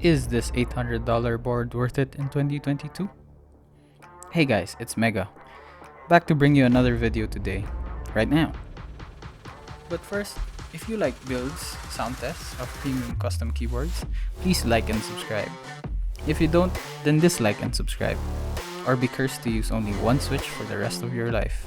Is this $800 board worth it in 2022? Hey guys, it's Mega. Back to bring you another video today, right now. But first, if you like builds, sound tests of premium custom keyboards, please like and subscribe. If you don't, then dislike and subscribe, or be cursed to use only one switch for the rest of your life.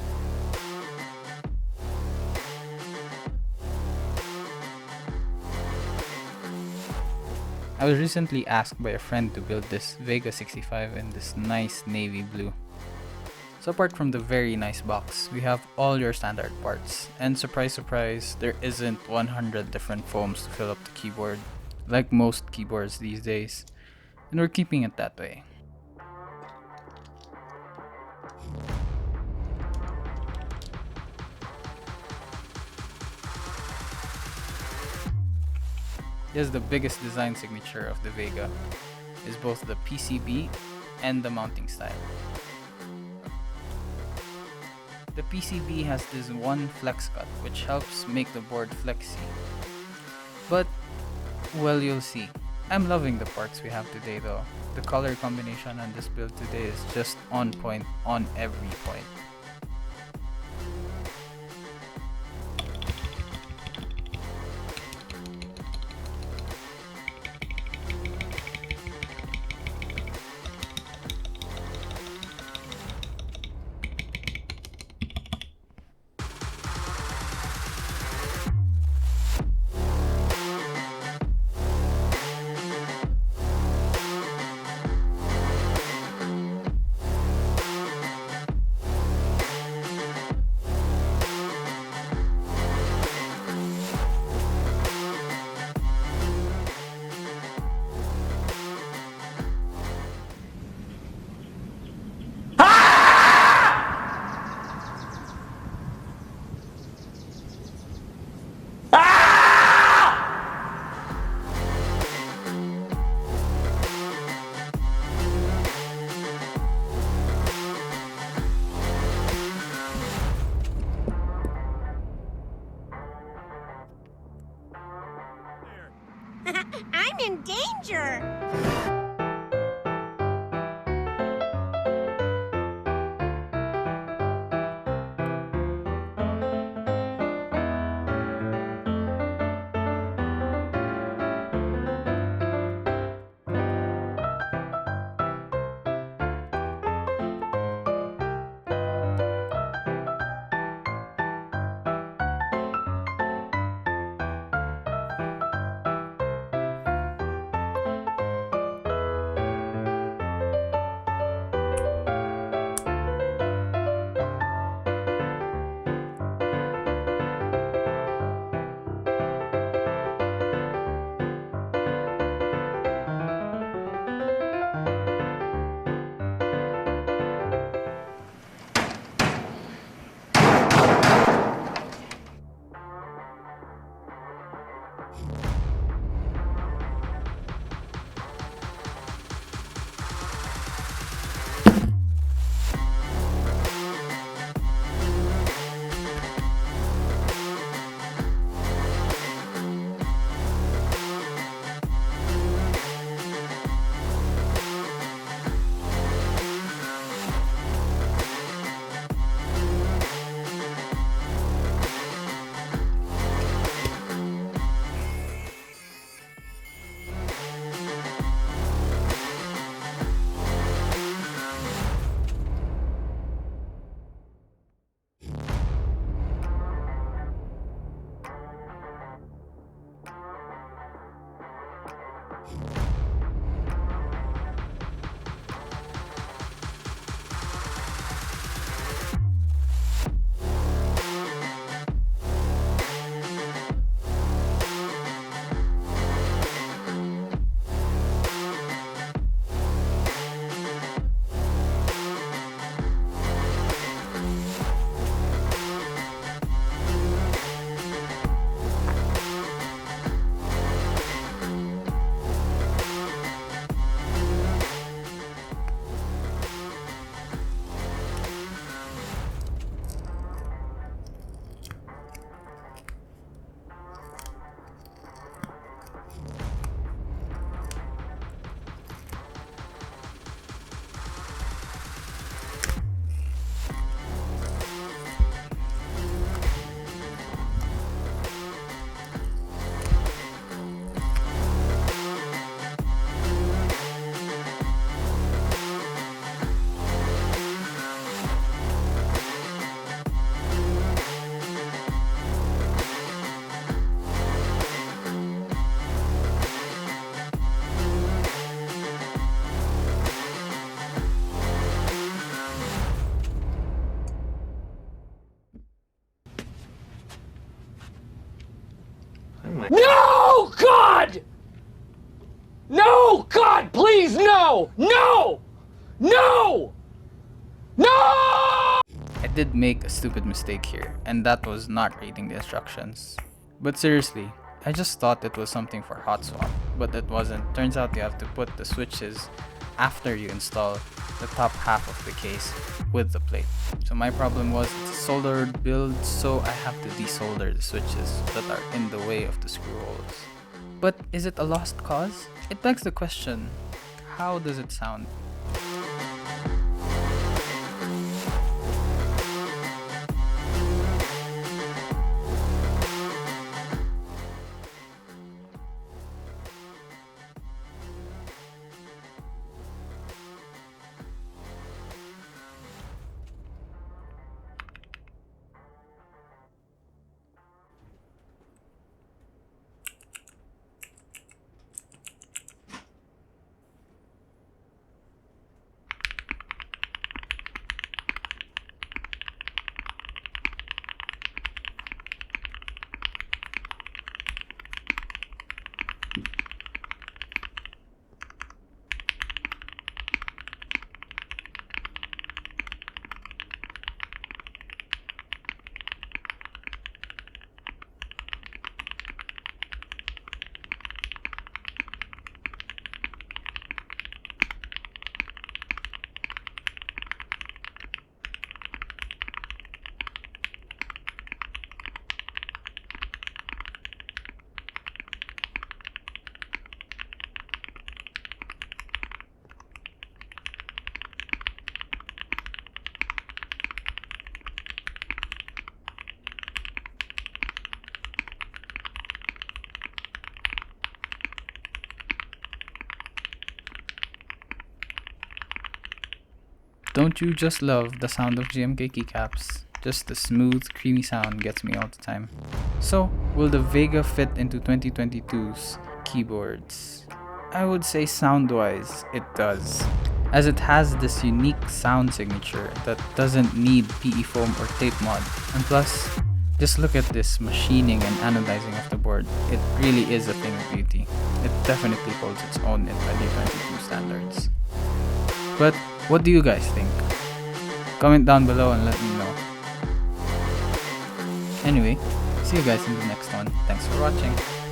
I was recently asked by a friend to build this Vega65 in this nice navy blue. So apart from the very nice box, we have all your standard parts. And surprise surprise, there isn't 100 different foams to fill up the keyboard, like most keyboards these days. And we're keeping it that way. Yes, the biggest design signature of the Vega is both the PCB and the mounting style. The PCB has this one flex cut which helps make the board flexy. But, well, you'll see. I'm loving the parts we have today though. The color combination on this build today is just on point on every point. I'm in danger! No, God! No, God, please, no! No! No! No! I did make a stupid mistake here, and that was not reading the instructions. But seriously, I just thought it was something for hot swap, but it wasn't. Turns out you have to put the switches after you install the top half of the case with the plate. So my problem was it's a soldered build, so I have to desolder the switches that are in the way of the screw holes. But is it a lost cause? It begs the question, how does it sound? Don't you just love the sound of GMK keycaps? Just the smooth, creamy sound gets me all the time. So, will the Vega fit into 2022's keyboards? I would say sound-wise, it does, as it has this unique sound signature that doesn't need PE foam or tape mod. And plus, just look at this machining and anodizing of the board. It really is a thing of beauty. It definitely holds its own in 2022 standards. But what do you guys think? Comment down below and let me know. Anyway, see you guys in the next one. Thanks for watching.